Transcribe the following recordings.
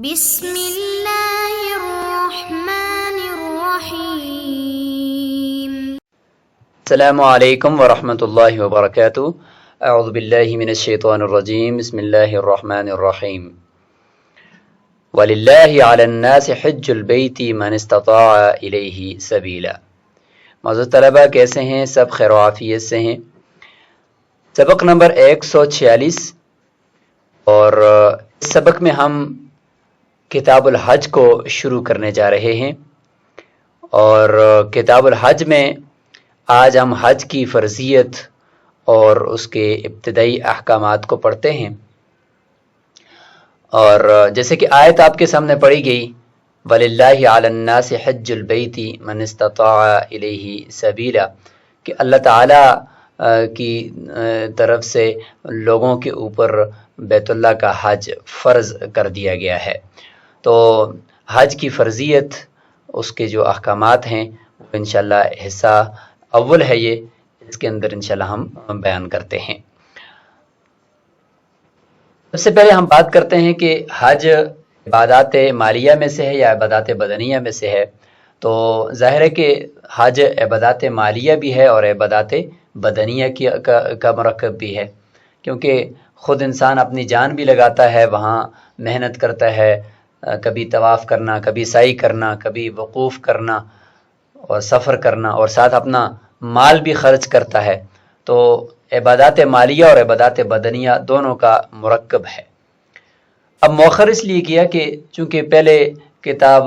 بسم اللہ الرحمن الرحیم۔ السلام علیکم ورحمۃ اللہ وبرکاتہ۔ اعوذ باللہ من الشیطان الرجیم، بسم اللہ الرحمن الرحیم۔ وَلِلَّهِ عَلَى النَّاسِ حِجُّ الْبَيْتِ مَنِ اسْتَطَاعَ إِلَيْهِ سَبِيلًا۔ معزز طلبہ، کیسے ہیں؟ سب خیر و عافیت سے ہیں؟ سبق نمبر 146، اور اس سبق میں ہم کتاب الحج کو شروع کرنے جا رہے ہیں، اور کتاب الحج میں آج ہم حج کی فرضیت اور اس کے ابتدائی احکامات کو پڑھتے ہیں۔ اور جیسے کہ آیت آپ کے سامنے پڑھی گئی، وَلِلَّهِ عَلَى النَّاسِ حِجُّ الْبَيْتِ مَنِ اسْتَطَاعَ إِلَيْهِ سَبِيلًا، کہ اللہ تعالیٰ کی طرف سے لوگوں کے اوپر بیت اللہ کا حج فرض کر دیا گیا ہے۔ تو حج کی فرضیت، اس کے جو احکامات ہیں، وہ انشاءاللہ حصہ اول ہے، یہ اس کے اندر انشاءاللہ ہم بیان کرتے ہیں۔ سب سے پہلے ہم بات کرتے ہیں کہ حج عبادات مالیہ میں سے ہے یا عبادات بدنیہ میں سے ہے۔ تو ظاہر ہے کہ حج عبادات مالیہ بھی ہے اور عبادات بدنیہ کا مرکب بھی ہے، کیونکہ خود انسان اپنی جان بھی لگاتا ہے، وہاں محنت کرتا ہے، کبھی طواف کرنا، کبھی سعی کرنا، کبھی وقوف کرنا اور سفر کرنا، اور ساتھ اپنا مال بھی خرچ کرتا ہے۔ تو عبادات مالیہ اور عبادات بدنیہ دونوں کا مرکب ہے۔ اب مؤخر اس لیے کیا کہ چونکہ پہلے کتاب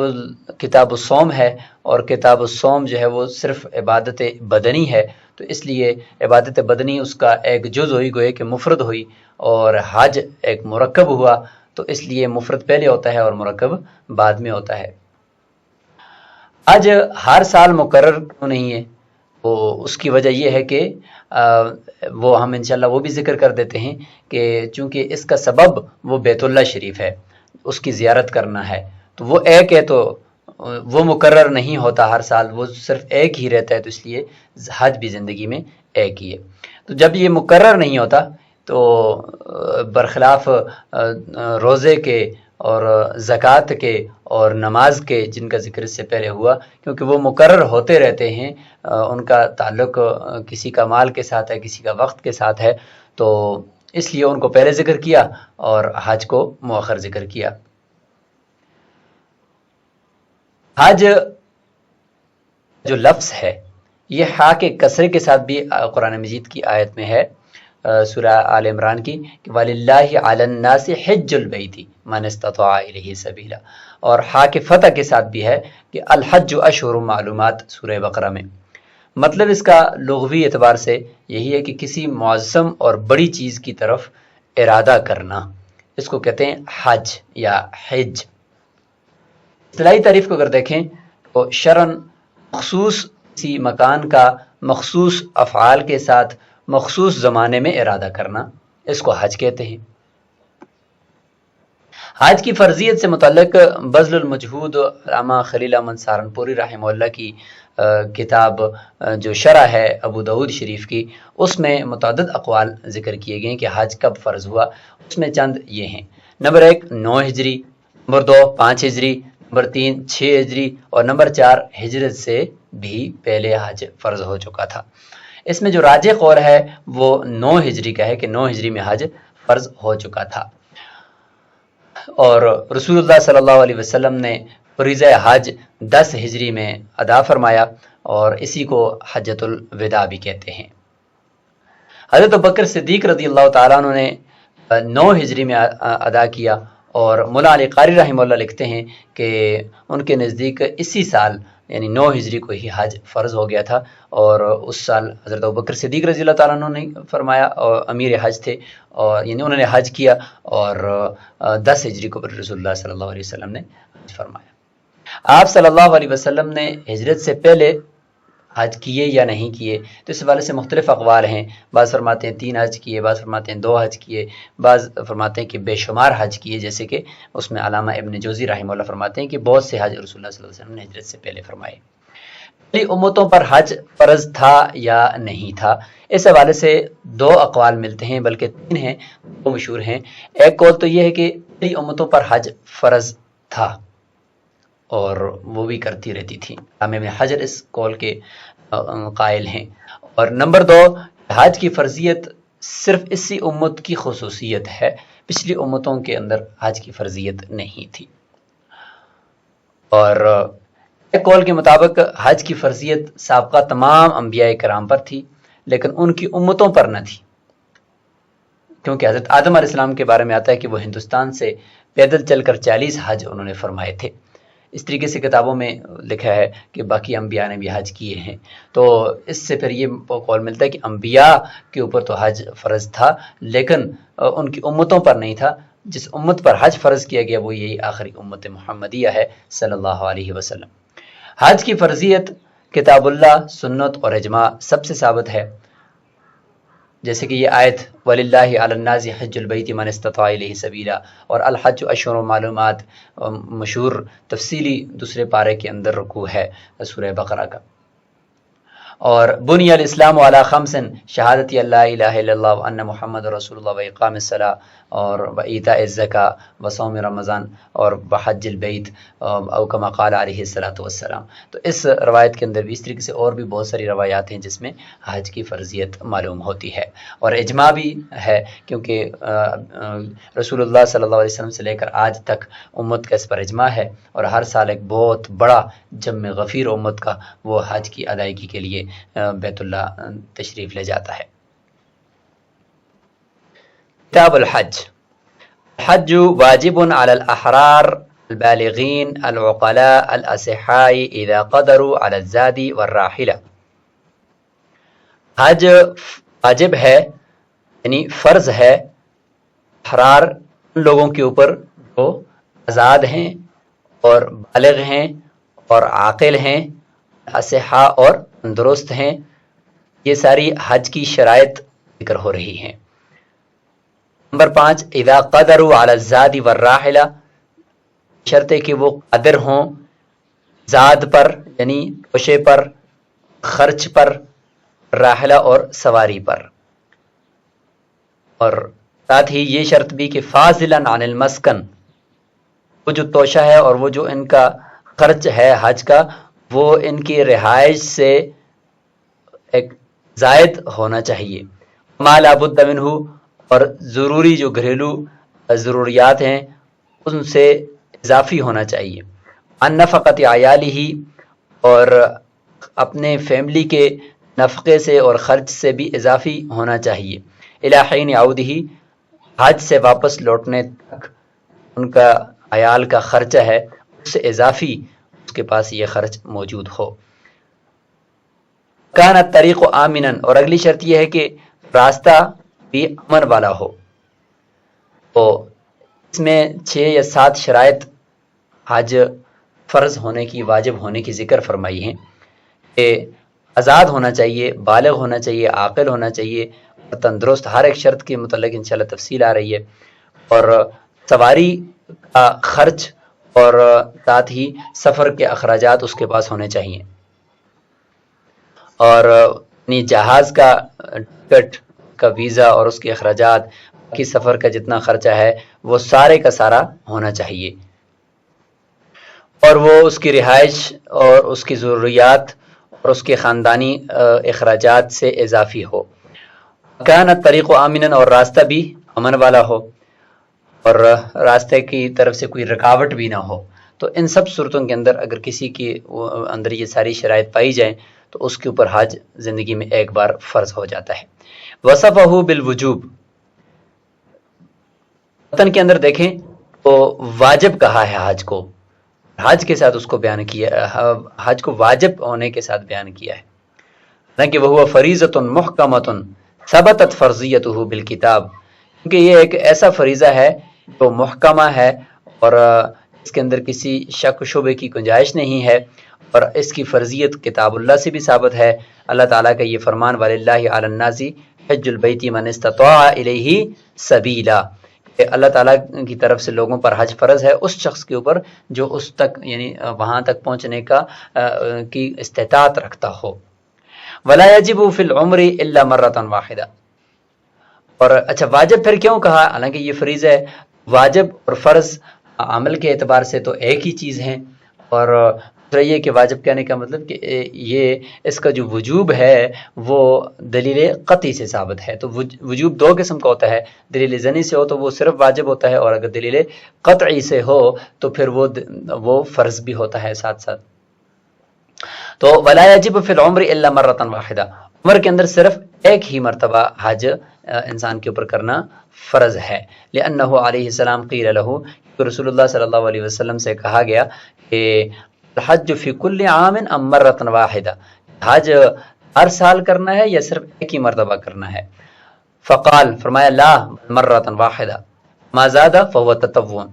الصوم ہے، اور کتاب الصوم جو ہے وہ صرف عبادت بدنی ہے، تو اس لیے عبادت بدنی اس کا ایک جز ہوئی، گوئے کہ مفرد ہوئی، اور حج ایک مرکب ہوا، تو اس لیے مفرد پہلے ہوتا ہے اور مرکب بعد میں ہوتا ہے۔ حج ہر سال مقرر کیوں نہیں ہے؟ وہ اس کی وجہ یہ ہے کہ وہ ہم انشاءاللہ وہ بھی ذکر کر دیتے ہیں کہ چونکہ اس کا سبب وہ بیت اللہ شریف ہے، اس کی زیارت کرنا ہے، تو وہ ایک ہے، تو وہ مقرر نہیں ہوتا ہر سال، وہ صرف ایک ہی رہتا ہے، تو اس لیے حج بھی زندگی میں ایک ہی ہے۔ تو جب یہ مقرر نہیں ہوتا تو برخلاف روزے کے اور زکوٰۃ کے اور نماز کے، جن کا ذکر اس سے پہلے ہوا، کیونکہ وہ مقرر ہوتے رہتے ہیں، ان کا تعلق کسی کا مال کے ساتھ ہے، کسی کا وقت کے ساتھ ہے، تو اس لیے ان کو پہلے ذکر کیا اور حج کو مؤخر ذکر کیا۔ حج جو لفظ ہے، یہ ہا کے کسرے کے ساتھ بھی قرآن مجید کی آیت میں ہے، سورہ آل عمران کی، کہ وَلِلَّهِ عَلَى النَّاسِ حِجُّ الْبَيْتِ مَنِ اسْتَطَاعَ إِلَيْهِ سَبِيلًا، اور ہا کے فتح کے ساتھ بھی ہے کہ الحج اشہر معلومات، سورہ بقرہ میں۔ مطلب اس کا لغوی اعتبار سے یہی ہے کہ کسی معظم اور بڑی چیز کی طرف ارادہ کرنا، اس کو کہتے ہیں حج یا حج۔ اصطلاحی تعریف کو اگر دیکھیں تو شرعاً مخصوص کسی مکان کا مخصوص افعال کے ساتھ مخصوص زمانے میں ارادہ کرنا، اس کو حج کہتے ہیں۔ حج کی فرضیت سے متعلق بذل المجہود، علامہ خلیل احمد سہارنپوری رحمہ اللہ کی کتاب جو شرح ہے ابو داؤد شریف کی، اس میں متعدد اقوال ذکر کیے گئے کہ حج کب فرض ہوا۔ اس میں چند یہ ہیں: نمبر 1 9 ہجری، نمبر 2 5 ہجری، نمبر 3 6 ہجری، اور نمبر 4 ہجرت سے بھی پہلے حج فرض ہو چکا تھا۔ اس میں جو راجح قول ہے وہ 9 ہجری کا ہے کہ 9 ہجری میں حج فرض ہو چکا تھا، اور رسول اللہ صلی اللہ علیہ وسلم نے فریضہ حج 10 ہجری میں ادا فرمایا، اور اسی کو حجۃ الوداع بھی کہتے ہیں۔ حضرت ابوبکر صدیق رضی اللہ تعالیٰ عنہ نے 9 ہجری میں ادا کیا، اور مولا علی قاری رحمہ اللہ لکھتے ہیں کہ ان کے نزدیک اسی سال یعنی 9 ہجری کو ہی حج فرض ہو گیا تھا، اور اس سال حضرت ابوبکر صدیق رضی اللہ تعالیٰ عنہ نے فرمایا، اور امیر حج تھے، اور یعنی انہوں نے حج کیا، اور 10 ہجری کو رسول اللہ صلی اللہ علیہ وسلم نے حج فرمایا۔ آپ صلی اللہ علیہ وسلم نے ہجرت سے پہلے حج کیے یا نہیں کیے، تو اس حوالے سے مختلف اقوال ہیں۔ بعض فرماتے ہیں 3 حج کیے، بعض فرماتے ہیں 2 حج کیے، بعض فرماتے ہیں کہ بے شمار حج کیے، جیسے کہ اس میں علامہ ابن جوزی رحمہ اللہ فرماتے ہیں کہ بہت سے حج رسول اللہ صلی اللہ علیہ وسلم نے ہجرت سے پہلے فرمائے۔ پہلی امتوں پر حج فرض تھا یا نہیں تھا، اس حوالے سے 2 اقوال ملتے ہیں، بلکہ 3 ہیں، 2 مشہور ہیں۔ ایک قول تو یہ ہے کہ کئی امتوں پر حج فرض تھا اور وہ بھی کرتی رہتی تھی. امام ابن حجر اس قول کے قائل ہیں. اور نمبر 2، حج کی فرضیت صرف اسی امت کی خصوصیت ہے، پچھلی امتوں کے اندر حج کی فرضیت نہیں تھی. اور ایک قول کے مطابق حج کی فرضیت سابقہ تمام انبیاء کرام پر تھی لیکن ان کی امتوں پر نہ تھی، کیونکہ حضرت آدم علیہ السلام کے بارے میں آتا ہے کہ وہ ہندوستان سے پیدل چل کر 40 حج انہوں نے فرمائے تھے. اس طریقے سے کتابوں میں لکھا ہے کہ باقی انبیاء نے بھی حج کیے ہیں. تو اس سے پھر یہ قول ملتا ہے کہ انبیاء کے اوپر تو حج فرض تھا لیکن ان کی امتوں پر نہیں تھا. جس امت پر حج فرض کیا گیا وہ یہی آخری امت محمدیہ ہے صلی اللہ علیہ وسلم. حج کی فرضیت کتاب اللہ، سنت اور اجماع سب سے ثابت ہے، جیسے کہ یہ آیت وَلِلَّهِ عَلَى النَّاسِ حِجُّ الْبَيْتِ مَنِ اسْتَطَاعَ إِلَيْهِ سَبِيلًا اور الحج اشہر معلومات مشہور تفصیلی دوسرے پارے کے اندر رکوع ہے سورہ بقرہ کا. اور بنی الاسلام علی خمس شہادت اللہ الہ الا اللہ وان محمد رسول اللہ واقام الصلاۃ اور ایتاء الزکاۃ وصوم رمضان اور بحج البیت او کما قال علیہ الصلوۃ والسلام. تو اس روایت کے اندر بھی اس طریقے سے اور بھی بہت ساری روایات ہیں جس میں حج کی فرضیت معلوم ہوتی ہے. اور اجماع بھی ہے کیونکہ رسول اللہ صلی اللہ علیہ وسلم سے لے کر آج تک امت کا اس پر اجماع ہے اور ہر سال ایک بہت بڑا جمع غفیر امت کا وہ حج کی ادائیگی کے لیے بیت اللہ تشریف لے جاتا ہے. کتاب الحج. الحج واجب على الأحرار البالغين العقلاء الأصحاء إذا قدروا على الزاد والراحلة. حج واجب ہے یعنی فرض ہے احرار ان لوگوں کے اوپر جو آزاد ہیں اور بالغ ہیں اور عاقل ہیں، اصحاء اور تندرست ہیں. یہ ساری حج کی شرائط ذکر ہو رہی ہیں. نمبر 5 اذا قدروا على الزاد والراحلہ، شرط ہے کہ وہ قادر ہوں زاد پر یعنی توشے پر، خرچ پر، راحلہ اور سواری پر. اور ساتھ ہی یہ شرط بھی کہ فاضلا عن المسکن، وہ جو توشہ ہے اور وہ جو ان کا خرچ ہے حج کا وہ ان کی رہائش سے ایک زائد ہونا چاہیے. ما لا بد منہ، اور ضروری جو گھریلو ضروریات ہیں ان سے اضافی ہونا چاہیے. عن نفقۃ عیالہ، اور اپنے فیملی کے نفقے سے اور خرچ سے بھی اضافی ہونا چاہیے. الی حین عودہ، حج سے واپس لوٹنے تک ان کا عیال کا خرچہ ہے اس سے اضافی اس کے پاس یہ خرچ موجود ہو. کان الطریق آمنا، اور اگلی شرط یہ ہے کہ راستہ بھی امن والا ہو. تو اس میں 6 یا 7 شرائط حج فرض ہونے کی، واجب ہونے کی ذکر فرمائی ہیں کہ آزاد ہونا چاہیے، بالغ ہونا چاہیے، عاقل ہونا چاہیے اور تندرست. ہر ایک شرط کے متعلق انشاءاللہ تفصیل آ رہی ہے. اور سواری کا خرچ اور ساتھ ہی سفر کے اخراجات اس کے پاس ہونے چاہیے. اور جہاز کا ٹکٹ کا ویزا اور اس کے اخراجات، باقی سفر کا جتنا خرچہ ہے وہ سارے کا سارا ہونا چاہیے. اور وہ اس کی رہائش اور اس کی ضروریات اور اس کے خاندانی اخراجات سے اضافی ہو. کان الطریق آمنا، اور راستہ بھی امن والا ہو اور راستے کی طرف سے کوئی رکاوٹ بھی نہ ہو. تو ان سب صورتوں کے اندر اگر کسی کے اندر یہ ساری شرائط پائی جائیں تو اس کے اوپر حج زندگی میں ایک بار فرض ہو جاتا ہے. وصفہ بالوجوب، وطن کے اندر دیکھیں تو واجب کہا ہے حج کو، حج کے ساتھ اس کو بیان کیا، حج کو واجب ہونے کے ساتھ بیان کیا ہے. حالانکہ وہ فریضۃ محکمۃ ثبتت فرضیتہ بالکتاب، کیونکہ یہ ایک ایسا فریضہ ہے جو محکمہ ہے اور اس کے اندر کسی شک و شبے کی گنجائش نہیں ہے. اور اس کی فرضیت کتاب اللہ سے بھی ثابت ہے. اللہ تعالیٰ کا یہ فرمان وَلِلَّهِ عَلَى النَّاسِ حِجُّ الْبَيْتِ مَنِ اسْتَطَاعَ إِلَيْهِ سَبِيلًا، کہ اللہ تعالیٰ کی طرف سے لوگوں پر حج فرض ہے اس شخص کے اوپر جو اس تک یعنی وہاں تک پہنچنے کا کی استطاعت رکھتا ہو. وَلَا يَجِبُ فِي الْعُمْرِ إِلَّا مَرَّةً وَاحِدَةً. اور اچھا واجب پھر کیوں کہا؟ حالانکہ یہ فریضہ ہے، واجب اور فرض عمل کے اعتبار سے تو ایک ہی چیز ہیں، اور دوسرا یہ کہ واجب کہنے کا مطلب کہ یہ اس کا جو وجوب ہے وہ دلیل قطعی سے ثابت ہے۔ تو وجوب دو قسم کا ہوتا ہے، دلیل ظنی سے ہو تو وہ صرف واجب ہوتا ہے، اور اگر دلیل قطعی سے ہو تو پھر وہ فرض بھی ہوتا ہے ساتھ ساتھ۔ تو ولا یجب فی العمر الا مرۃ واحدہ، عمر کے اندر صرف ایک ہی مرتبہ حج انسان کے اوپر کرنا فرض ہے، لأنہ علیہ السلام قیل لہ، رسول اللہ صلی اللہ علیہ وسلم سے کہا گیا کہ الحج فی کل عام ام مرۃ واحدہ، حج ہر سال کرنا ہے یا صرف ایک ہی مرتبہ کرنا ہے؟ فقال، فرمایا لا مرۃ واحدہ ما زاد فهو تطوع،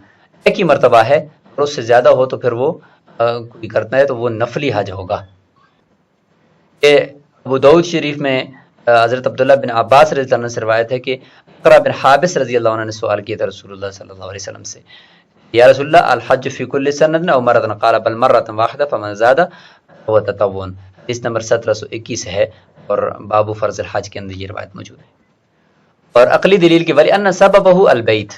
ایک ہی مرتبہ ہے، اور اس سے زیادہ ہو تو پھر وہ کوئی کرتا ہے تو وہ نفلی حج ہوگا۔ ابو داؤد شریف میں حضرت عبداللہ بن عباس رضی اللہ عنہ سے روایت ہے کہ اقرا بن حابس رضی اللہ عنہ نے سوال کیا تھا رسول اللہ صلی اللہ علیہ وسلم سے، یا رسول اللہ الحج فی کل سنۃ او مرۃ؟ قال بل مرۃ واحدہ فمن زاد فهو تطوع، اس نمبر 1721 ہے، اور باب فرض الحج کے اندر یہ روایت موجود ہے۔ اور عقلی دلیل کی ولی ان سببہ البیت،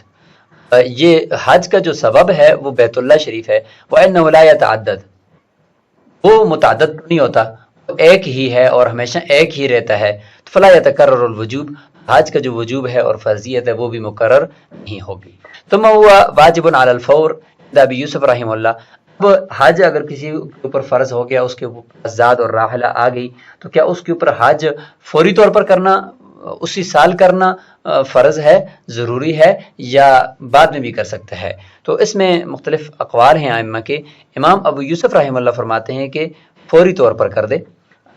یہ حج کا جو سبب ہے وہ بیت اللہ شریف ہے، وانه لا يتعدد، وہ متعدد نہیں ہوتا، ایک ہی ہے اور ہمیشہ ایک ہی رہتا ہے، فلا يتکرر الوجوب، حج کا جو وجوب ہے اور فرضیت ہے وہ بھی مقرر نہیں ہوگی۔ ثم هو واجب علی الفور ابی یوسف رحمہ اللہ، اب حج اگر کسی کے اوپر فرض ہو گیا، اس کے اوپر زاد اور راحلہ آ گئی، تو کیا اس کے اوپر حج فوری طور پر کرنا، اسی سال کرنا فرض ہے، ضروری ہے، یا بعد میں بھی کر سکتا ہے؟ تو اس میں مختلف اقوال ہیں ائمہ کے۔ امام ابو یوسف رحمہ اللہ فرماتے ہیں کہ فوری طور پر کر دے،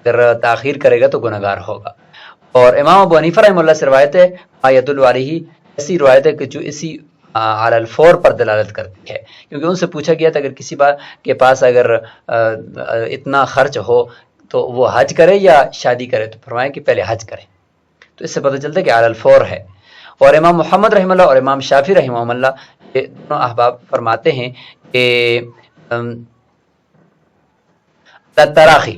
اگر تاخیر کرے گا تو گناہگار ہوگا۔ اور امام ابو حنیفہ رحمہ اللہ سے روایت ہے آیت علیہ، ایسی روایت ہے کہ جو اسی علی الفور پر دلالت کرتی ہے، کیونکہ ان سے پوچھا گیا تھا اگر کسی بات کے پاس اگر اتنا خرچ ہو تو وہ حج کرے یا شادی کرے، تو فرمایا کہ پہلے حج کرے، تو اس سے پتہ چلتا ہے کہ علی الفور ہے۔ اور امام محمد رحمہ اللہ اور امام شافعی رحمہ اللہ یہ دونوں احباب فرماتے ہیں کہ تراخی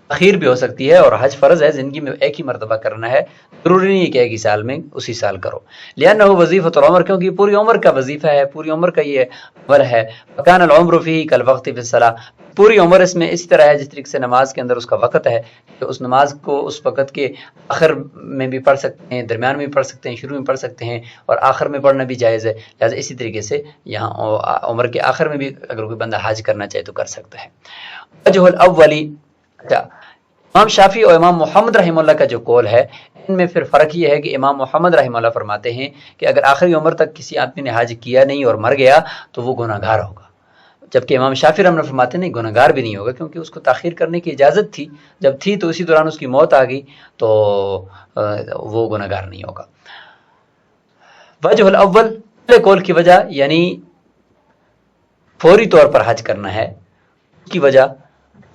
تاخیر بھی ہو سکتی ہے، اور حج فرض ہے، زندگی میں ایک ہی مرتبہ کرنا ہے، ضروری نہیں ہے کہ ایک ہی سال میں اسی سال کرو، لأنہ وظیفۃ العمر، کیونکہ پوری عمر کا وظیفہ ہے، پوری عمر کا یہ عمل ہے۔ وکان العمر فیہ کالوقت فی الصلاۃ، پوری عمر اس میں اسی طرح ہے جس طریقے سے نماز کے اندر اس کا وقت ہے، کہ اس نماز کو اس وقت کے آخر میں بھی پڑھ سکتے ہیں، درمیان میں بھی پڑھ سکتے ہیں، شروع میں پڑھ سکتے ہیں، اور آخر میں پڑھنا بھی جائز ہے، لہٰذا اسی طریقے سے یہاں عمر کے آخر میں بھی اگر کوئی بندہ حج کرنا چاہے تو کر سکتا ہے۔ وجہ الاولی، امام شافعی اور امام محمد رحمہ اللہ کا جو قول ہے، ان میں پھر فرق یہ ہے کہ امام محمد رحمہ اللہ فرماتے ہیں کہ اگر آخری عمر تک کسی آدمی نے حج کیا نہیں اور مر گیا تو وہ گناہ گار ہوگا، جبکہ امام شافعی رحمہ اللہ فرماتے ہیں گناہ گار بھی نہیں ہوگا، کیونکہ اس کو تاخیر کرنے کی اجازت تھی، جب تھی تو اسی دوران اس کی موت آ گئی تو وہ گناہ گار نہیں ہوگا۔ وجہ الاول، پہلے قول کی وجہ یعنی فوری طور پر حج کرنا ہے، اس کی وجہ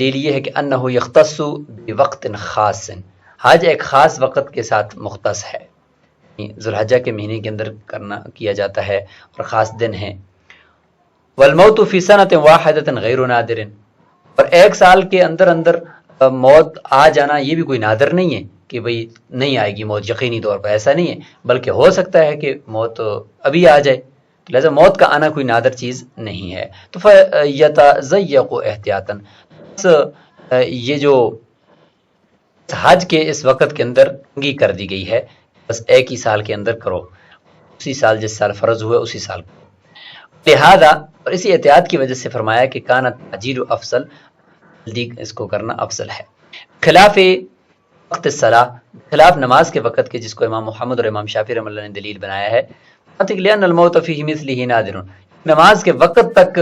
دلیل یہ ہے کہ انہ یختص بوقت خاص، حج ایک خاص وقت کے ساتھ مختص ہے، ذو الحجہ کے مہینے کے اندر کیا جاتا ہے اور خاص دن ہے۔ والموت فی سنۃ واحدۃ غیر نادر، اور ایک سال کے اندر اندر موت آ جانا یہ بھی کوئی نادر نہیں ہے کہ بھئی نہیں آئے گی موت یقینی طور پر، ایسا نہیں ہے، بلکہ ہو سکتا ہے کہ موت ابھی آ جائے، لہذا موت کا آنا کوئی نادر چیز نہیں ہے۔ تو فیتضیق احتیاطاً، یہ جو حج کے اس وقت کے اندر تنگی کر دی گئی ہے، بس ایک ہی سال کے اندر کرو، اسی سال جس سال فرض ہوئے اسی سال کرو، لہذا اور اسی احتیاط کی وجہ سے فرمایا کہ کانت تاجیل افضل، جلدی اس کو کرنا افضل ہے۔ خلاف وقت الصلاۃ، خلاف نماز کے وقت کے، جس کو امام محمد اور امام شافعی رحمہ اللہ نے دلیل بنایا ہے، لأن الموت فیہ مثلہ نادر، نماز کے وقت تک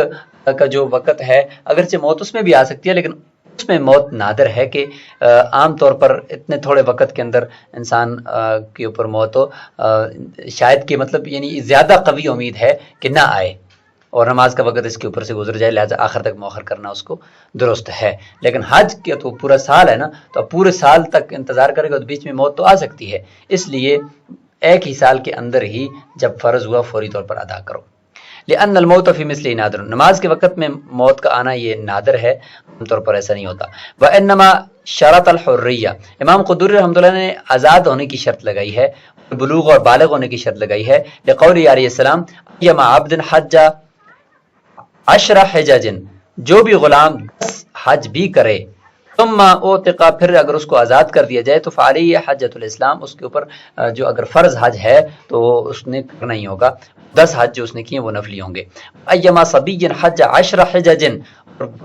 کا جو وقت ہے اگرچہ موت اس میں بھی آ سکتی ہے، لیکن اس میں موت نادر ہے کہ عام طور پر اتنے تھوڑے وقت کے اندر انسان کے اوپر موت ہو، شاید کہ مطلب یعنی زیادہ قوی امید ہے کہ نہ آئے اور نماز کا وقت اس کے اوپر سے گزر جائے، لہذا آخر تک مؤخر کرنا اس کو درست ہے۔ لیکن حج کے تو پورا سال ہے نا، تو پورے سال تک انتظار کرے گا تو بیچ میں موت تو آ سکتی ہے، اس لیے ایک ہی سال کے اندر ہی جب فرض ہوا فوری طور پر ادا کرو۔ لأن الموت فی مثلہ نادر، نماز کے وقت میں موت کا آنا یہ نادر ہے، عام طور پر ایسا نہیں ہوتا. وانما شرط الحریہ، امام قدوری رحمۃ اللہ نے آزاد ہونے کی شرط لگائی ہے، بلوغ اور بالغ ہونے کی شرط لگائی ہے. لقول علیہ السلام یما عبد حج 10 حجج، جو بھی غلام 10 حج بھی کرے، ثم اوتقا، پھر اگر اس کو آزاد کر دیا جائے تو فعلیہ حجۃ الاسلام، اس کے اوپر جو اگر فرض حج ہے تو اس نے کرنا ہی ہوگا، 10 حج جو اس نے کیے وہ نفلی ہوں گے. ایما صبی حج 10 حجج،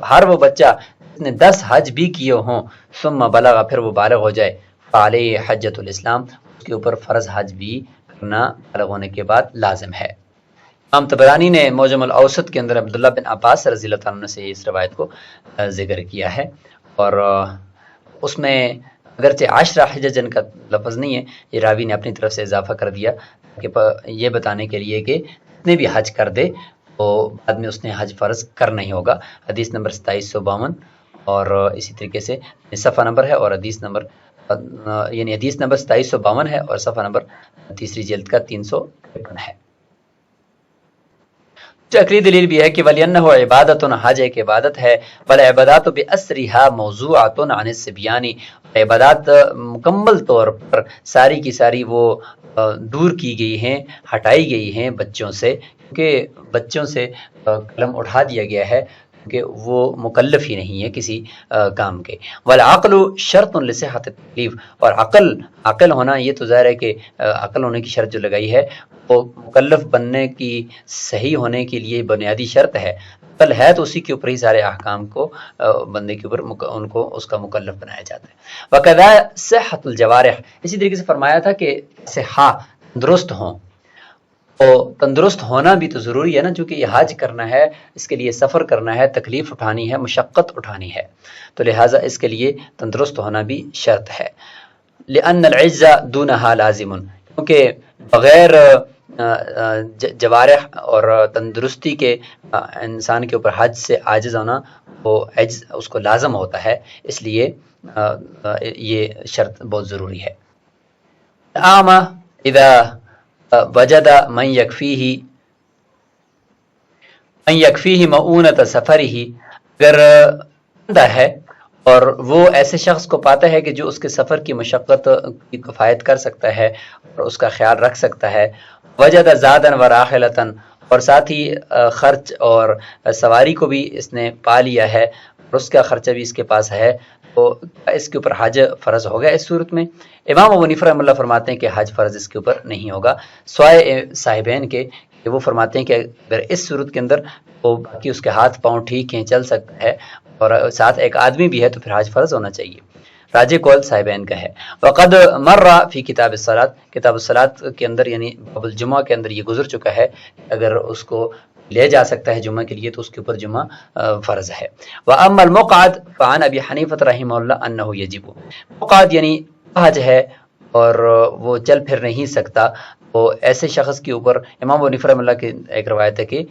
ہر وہ بچہ جس نے 10 حج بھی کیے ہوں، ثم بلغ، پھر وہ بالغ ہو جائے، فعلیہ حجۃ الاسلام، اس کے اوپر فرض حج بھی کرنا بالغ ہونے کے بعد لازم ہے. امام طبرانی نے معجم الاوسط کے اندر عبداللہ بن عباس رضی اللہ تعالیٰ عنہ سے اس روایت کو ذکر کیا ہے، اور اس میں اگرچہ 10 حججن کا لفظ نہیں ہے، یہ راوی نے اپنی طرف سے اضافہ کر دیا کہ یہ بتانے کے لیے کہ جتنے بھی حج کر دے تو بعد میں اس نے حج فرض کرنا ہی ہوگا. حدیث نمبر 2752 اور اسی طریقے سے صفحہ نمبر ہے، اور حدیث نمبر یعنی حدیث نمبر 2752 ہے اور صفحہ نمبر تیسری جلد کا 353 ہے. عقلی دلیل بھی ہے کہ وَلِأَنَّهُ عبادتٌ، حج ایک عبادت ہے، وَالْعِبَادَاتُ بِأَسْرِهَا مَوْضُوعَةٌ عَنِ الصِّبْيَانِ، عبادات مکمل طور پر ساری کی ساری وہ دور کی گئی ہیں، ہٹائی گئی ہیں بچوں سے، کیونکہ بچوں سے قلم اٹھا دیا گیا ہے کہ وہ مکلف ہی نہیں ہے کسی کام کے. والعقل شرط لصحت التکلیف، اور عقل ہونا یہ تو ظاہر ہے کہ عقل ہونے کی شرط جو لگائی ہے وہ مکلف بننے کی صحیح ہونے کے لیے بنیادی شرط ہے. عقل ہے تو اسی کے اوپر ہی سارے احکام کو بندے کے اوپر ان کو اس کا مکلف بنایا جاتا ہے. وقضا صحت الجوارح، اسی طریقے سے فرمایا تھا کہ صحہ درست ہوں، تو تندرست ہونا بھی تو ضروری ہے نا، چونکہ یہ حج کرنا ہے، اس کے لیے سفر کرنا ہے، تکلیف اٹھانی ہے، مشقت اٹھانی ہے، تو لہٰذا اس کے لیے تندرست ہونا بھی شرط ہے. لأن العز دونها لازم، کیونکہ بغیر جوارح اور تندرستی کے انسان کے اوپر حج سے عاجز ہونا وہ عجز اس کو لازم ہوتا ہے، اس لیے یہ شرط بہت ضروری ہے. اعمى اذا وجد من یکفیہ مؤونۃ سفرہ، اگر اندھا ہے اور وہ ایسے شخص کو پاتا ہے کہ جو اس کے سفر کی مشقت کی کفایت کر سکتا ہے اور اس کا خیال رکھ سکتا ہے. وجد زادا وراحلۃ، اور ساتھ ہی خرچ اور سواری کو بھی اس نے پا لیا ہے اور اس کا خرچہ بھی اس کے پاس ہے، تو اس کے اوپر حج فرض ہوگا. اس صورت میں امام ابو حنیفہ رحمۃ اللہ فرماتے ہیں کہ حج فرض اس کے اوپر نہیں ہوگا، سوائے صاحبین کے، کہ وہ فرماتے ہیں کہ اگر اس صورت کے اندر وہ باقی اس کے ہاتھ پاؤں ٹھیک ہیں، چل سکتا ہے، اور ساتھ ایک آدمی بھی ہے تو پھر حج فرض ہونا چاہیے. راجح قول صاحبین کا ہے. وقد مر فی کتاب الصلاۃ، کتاب الصلاۃ کے اندر یعنی باب الجمعہ کے اندر یہ گزر چکا ہے، اگر اس کو لے جا سکتا ہے جمعہ کے لیے تو اس کے اوپر جمعہ فرض ہے. واما المقعد فعن ابی حنیفہ رحمہ اللہ انہ یجب، مقعد یعنی حج ہے اور وہ چل پھر نہیں سکتا، تو ایسے شخص کے اوپر امام ابو حنیفہ رحمہ اللہ کی ایک روایت ہے کہ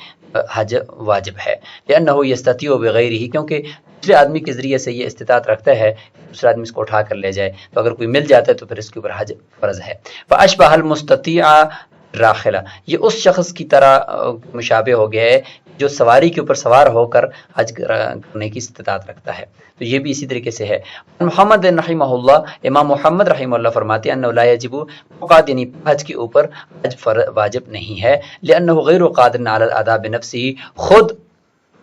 حج واجب ہے. لأنہ یستطیع بغیرہ، کیونکہ دوسرے آدمی کے ذریعے سے یہ استطاعت رکھتا ہے کہ دوسرا آدمی اس کو اٹھا کر لے جائے، تو اگر کوئی مل جاتا ہے تو پھر اس کے اوپر حج فرض ہے. فاشبہ المستطیع راخلہ، یہ اس شخص کی طرح مشابہ ہو گیا ہے جو سواری کے اوپر سوار ہو کر حج کرنے کی استطاعت رکھتا ہے، تو یہ بھی اسی طریقے سے ہے. محمد رحمہ اللہ، امام محمد رحمہ اللہ فرماتے ہیں انہ لا یجب مقعد، یعنی حج کے اوپر حج واجب نہیں ہے. لانہ غیر قادر علی الاداء بنفسہ، خود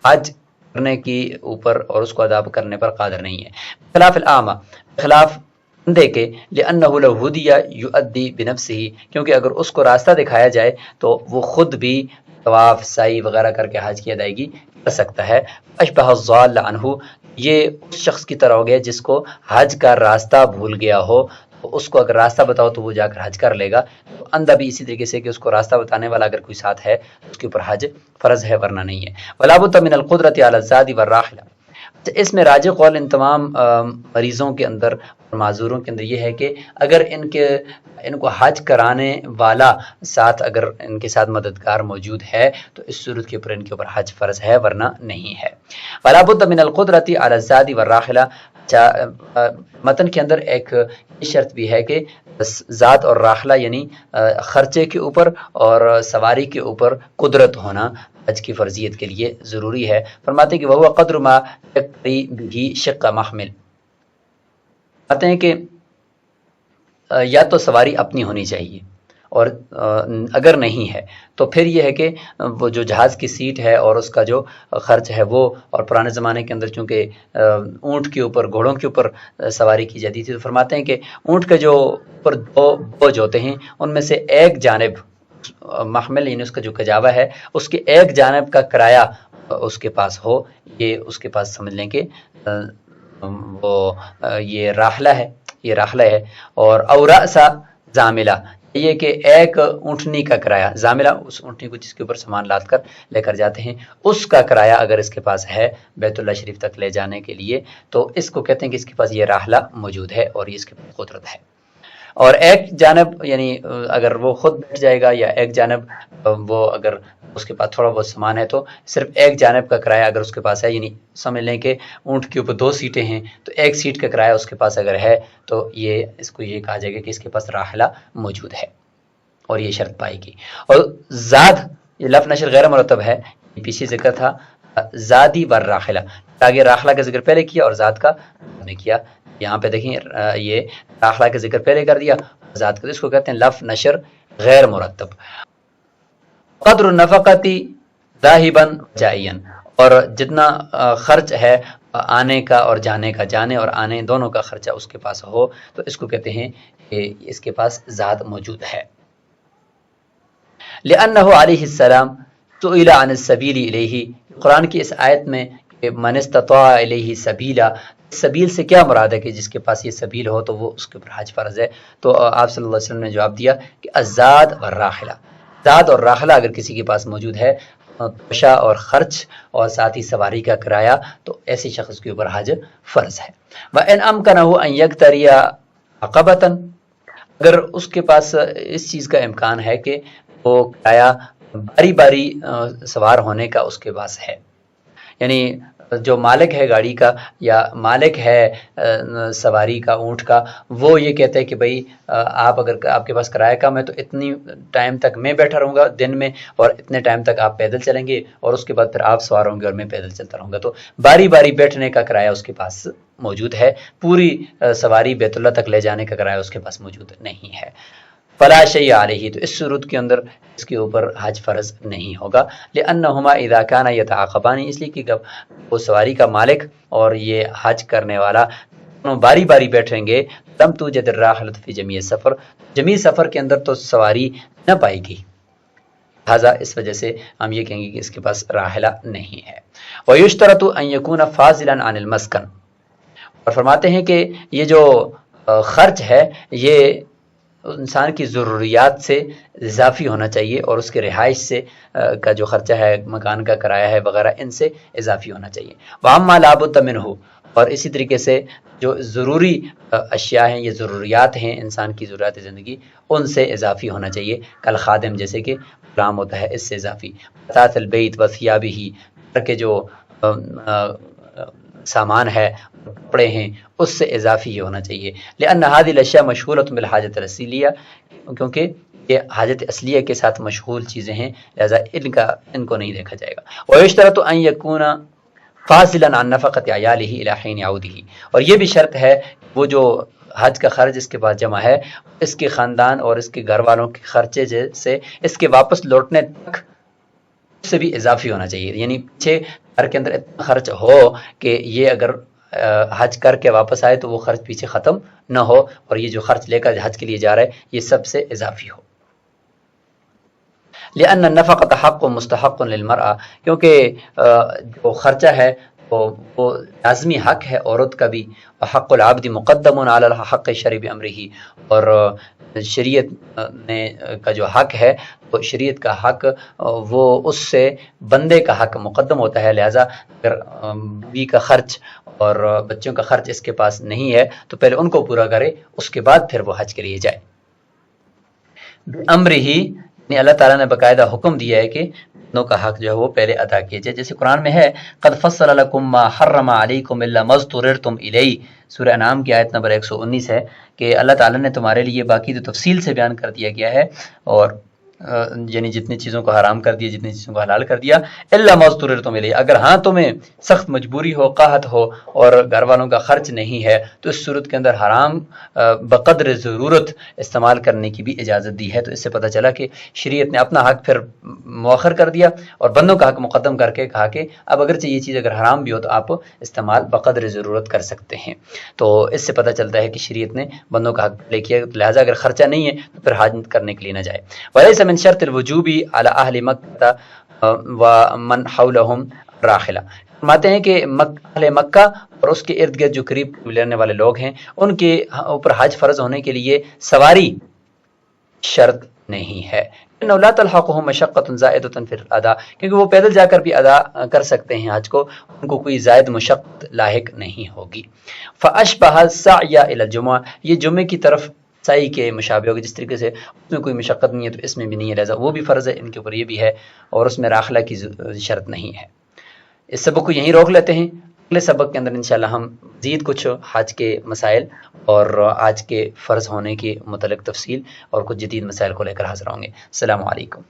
حج کرنے کی اوپر اور اس کو ادا کرنے پر قادر نہیں ہے. خلاف الاعمى، خلاف اندھے کے، لأنہ لو ہدی یؤدی بنفسہ، کیونکہ اگر اس کو راستہ دکھایا جائے تو وہ خود بھی طواف سعی وغیرہ کر کے حج کی ادائیگی کر سکتا ہے. اشبہ الضال عنہ، یہ اس شخص کی طرح ہو گیا جس کو حج کا راستہ بھول گیا ہو، تو اس کو اگر راستہ بتاؤ تو وہ جا کر حج کر لے گا. تو اندھا بھی اسی طریقے سے کہ اس کو راستہ بتانے والا اگر کوئی ساتھ ہے اس کے اوپر حج فرض ہے، ورنہ نہیں ہے. ولا بد من القدرۃ علی الزاد والراحلہ، اس میں راجح قول ان تمام مریضوں کے اندر اور معذوروں کے اندر یہ ہے کہ اگر ان کو حج کرانے والا ساتھ، اگر ان کے ساتھ مددگار موجود ہے تو اس صورت کے اوپر ان کے اوپر حج فرض ہے، ورنہ نہیں ہے. ولا بد من القدرۃ علی الزاد والراحلہ، متن کے اندر ایک شرط بھی ہے کہ ذات اور راحلہ یعنی خرچے کے اوپر اور سواری کے اوپر قدرت ہونا حج کی فرضیت کے لیے ضروری ہے۔ فرماتے ہیں کہ وہ قدر ما یقری بھی شق محمل، کہتے ہیں کہ یا تو سواری اپنی ہونی چاہیے، اور اگر نہیں ہے تو پھر یہ ہے کہ وہ جو جہاز کی سیٹ ہے اور اس کا جو خرچ ہے وہ، اور پرانے زمانے کے اندر چونکہ اونٹ کے اوپر، گھوڑوں کے اوپر سواری کی جاتی تھی، تو فرماتے ہیں کہ اونٹ کے جو اوپر دو بوجھ ہوتے ہیں ان میں سے ایک جانب محمل یعنی اس کا جو کجاوا ہے اس کے ایک جانب کا کرایہ اس کے پاس ہو، یہ اس کے پاس سمجھ لیں کہ وہ یہ راحلہ ہے، اور اوراسا زاملہ، یہ کہ ایک اونٹنی کا کرایہ، زاملہ اس اونٹنی کو جس کے اوپر سامان لاد کر لے کر جاتے ہیں، اس کا کرایہ اگر اس کے پاس ہے بیت اللہ شریف تک لے جانے کے لیے، تو اس کو کہتے ہیں کہ اس کے پاس یہ راحلہ موجود ہے اور یہ اس کے پاس قدرت ہے۔ اور ایک جانب یعنی اگر وہ خود بیٹھ جائے گا، یا ایک جانب وہ اگر اس کے پاس تھوڑا بہت سامان ہے، تو صرف ایک جانب کا کرایہ اگر اس کے پاس ہے، یعنی سمجھ لیں کہ اونٹ کے اوپر 2 سیٹیں ہیں تو ایک سیٹ کا کرایہ اس کے پاس اگر ہے تو یہ اس کو یہ کہا جائے گا کہ اس کے پاس راحلہ موجود ہے، اور یہ شرط پائے گی۔ اور زاد، یہ لفظ نشر غیر مرتب ہے، پیچھے ذکر تھا زادی ور راحلہ، آگے راحلہ کا ذکر پہلے کیا اور زاد کا نے کیا، یہاں پہ دیکھیں یہ راحلہ کا ذکر پہلے کر دیا، زاد کا، اس کو کہتے ہیں لفظ نشر غیر مرتب۔ قدر النفقتی ذاہبا جائین، اور جتنا خرچ ہے آنے کا اور جانے کا، جانے اور آنے دونوں کا خرچہ اس کے پاس ہو، تو اس کو کہتے ہیں کہ اس کے پاس زاد موجود ہے۔ لأنہ علیہ السلام سئل عن السبیل الیہ، قرآن کی اس آیت میں کہ من استطاع الیہ سبیلا، سبیل سے کیا مراد ہے کہ جس کے پاس یہ سبیل ہو تو وہ اس کے اوپر حج فرض ہے، تو آپ صلی اللہ علیہ وسلم نے جواب دیا کہ الزاد والراحلہ، زاد اور راحلہ اگر کسی کے پاس موجود ہے، توشہ اور خرچ اور ساتھ ہی سواری کا کرایہ، تو ایسے شخص کے اوپر حج فرض ہے۔ وَإِنْ أَمْكَنَهُ أَنْ يَقْتَرِيَ عَقَبَةً، اگر اس کے پاس اس چیز کا امکان ہے کہ وہ کرایہ باری باری سوار ہونے کا اس کے پاس ہے، یعنی جو مالک ہے گاڑی کا یا مالک ہے سواری کا، اونٹ کا، وہ یہ کہتے ہیں کہ بھائی آپ اگر آپ کے پاس کرایہ کم ہے تو اتنی ٹائم تک میں بیٹھا رہوں گا دن میں، اور اتنے ٹائم تک آپ پیدل چلیں گے، اور اس کے بعد پھر آپ سوار ہوں گے اور میں پیدل چلتا رہوں گا، تو باری باری بیٹھنے کا کرایہ اس کے پاس موجود ہے، پوری سواری بیت اللہ تک لے جانے کا کرایہ اس کے پاس موجود نہیں ہے۔ فلا شیء علیہ، تو اس صورت کے اندر اس کے اوپر حج فرض نہیں ہوگا، لأنہما اذا کان یتعاقبان، اس لیے کہ وہ سواری کا مالک اور یہ حج کرنے والا دونوں باری باری بیٹھیں گے، لم توجد الراحلۃ فی جمیع السفر، جمیع سفر کے اندر تو سواری نہ پائے گی، لہذا اس وجہ سے ہم یہ کہیں گے کہ اس کے پاس راحلہ نہیں ہے۔ ویشترط ان یکون فاضلا عن المسکن، اور فرماتے ہیں کہ یہ جو خرچ ہے یہ انسان کی ضروریات سے اضافی ہونا چاہیے، اور اس کے رہائش سے کا جو خرچہ ہے، مکان کا کرایہ ہے وغیرہ، ان سے اضافی ہونا چاہیے۔ وَأَمَّا لَا بُدَّ مِنْهُ، اور اسی طریقے سے جو ضروری اشیاء ہیں، یہ ضروریات ہیں انسان کی ضروریات زندگی، ان سے اضافی ہونا چاہیے، کل خادم، جیسے کہ غلام ہوتا ہے، اس سے اضافی۔ اثاث البیت وثیابہ، گھر کے جو سامان ہے، کپڑے ہیں، اس سے اضافی ہی ہونا چاہیے، لأن هذه الاشیاء مشغولۃ بالحاجۃ الاصلیہ، کیونکہ یہ حاجت اصلیہ کے ساتھ مشغول چیزیں ہیں، لہذا ان کو نہیں دیکھا جائے گا۔ ویشترط ان یکون فاصلا عن نفقۃ عیالہ الی حین عودہ، اور یہ بھی شرط ہے وہ جو حج کا خرچ اس کے پاس جمع ہے، اس کے خاندان اور اس کے گھر والوں کے خرچے سے اس کے واپس لوٹنے تک سے بھی اضافی ہونا چاہیے، یعنی پیچھے گھر کے اندر اتنا خرچ ہو کہ یہ اگر حج کر کے واپس آئے تو وہ خرچ پیچھے ختم نہ ہو، اور یہ جو خرچ لے کر حج کے لیے جا رہا ہے یہ سب سے اضافی ہو۔ لأن النفقۃ حق مستحق للمرأة، کیونکہ جو خرچہ ہے وہ لازمی حق ہے عورت کا بھی، وحق العبد مقدم علی الحق شرع بامرہ، اور شریعت نے کا جو حق ہے، وہ شریعت کا حق وہ اس سے بندے کا حق مقدم ہوتا ہے، لہذا اگر بیوی کا خرچ اور بچوں کا خرچ اس کے پاس نہیں ہے تو پہلے ان کو پورا کرے، اس کے بعد پھر وہ حج کے لیے جائے۔ امر ہی، اللہ تعالیٰ نے باقاعدہ حکم دیا ہے کہ بندوں کا حق جو ہے وہ پہلے ادا کیے جائے، جیسے قرآن میں ہے قد فصل لکم ما حرم علیکم الا ما اضطررتم الیہ، سورہ انعام کی آیت نمبر 119 ہے کہ اللہ تعالیٰ نے تمہارے لیے باقی تو تفصیل سے بیان کر دیا گیا ہے، اور یعنی جتنی چیزوں کو حرام کر دیا، جتنی چیزوں کو حلال کر دیا، الا ما اضطررتم الیہ، اگر ہاں تمہیں سخت مجبوری ہو، قحط ہو اور گھر والوں کا خرچ نہیں ہے تو اس صورت کے اندر حرام بقدر ضرورت استعمال کرنے کی بھی اجازت دی ہے۔ تو اس سے پتہ چلا کہ شریعت نے اپنا حق پھر مؤخر کر دیا اور بندوں کا حق مقدم کر کے کہا کہ اب اگرچہ یہ چیز اگر حرام بھی ہو تو آپ استعمال بقدر ضرورت کر سکتے ہیں۔ تو اس سے پتہ چلتا ہے کہ شریعت نے بندوں کا حق لے کیا، لہٰذا اگر خرچہ نہیں ہے تو پھر حج کرنے کے لیے نہ جائے۔ وَلَيْسَ مِنْ شَرْطِ الْوُجُوبِ عَلَى أَهْلِ مَكَّةَ وَمَنْ حَوْلَهُمْ رَاحِلَةٌ، فرماتے ہیں کہ اہل مکہ اور اس کے ارد گرد جو قریب رہنے والے لوگ ہیں ان کے اوپر حج فرض ہونے کے لیے سواری شرط نہیں ہے۔ انه لا تلحقهم مشقة زائدة في الاداء، کیونکہ وہ پیدل جا کر بھی ادا کر سکتے ہیں حج کو، ان کو کوئی زائد مشقت لاحق نہیں ہوگی۔ فاشبہ السعی الى الجمعہ، یہ جمعے کی طرف سعی کے مشابہ ہوگی، جس طریقے سے اس میں کوئی مشقت نہیں ہے تو اس میں بھی نہیں ہے، لہذا وہ بھی فرض ہے ان کے اوپر یہ بھی ہے، اور اس میں راحلہ کی شرط نہیں ہے۔ اس سبق کو یہیں روک لیتے ہیں، اگلے سبق کے اندر انشاءاللہ ہم مزید کچھ حج کے مسائل اور حج کے فرض ہونے کے متعلق تفصیل اور کچھ جدید مسائل کو لے کر حاضر ہوں گے۔ السلام علیکم۔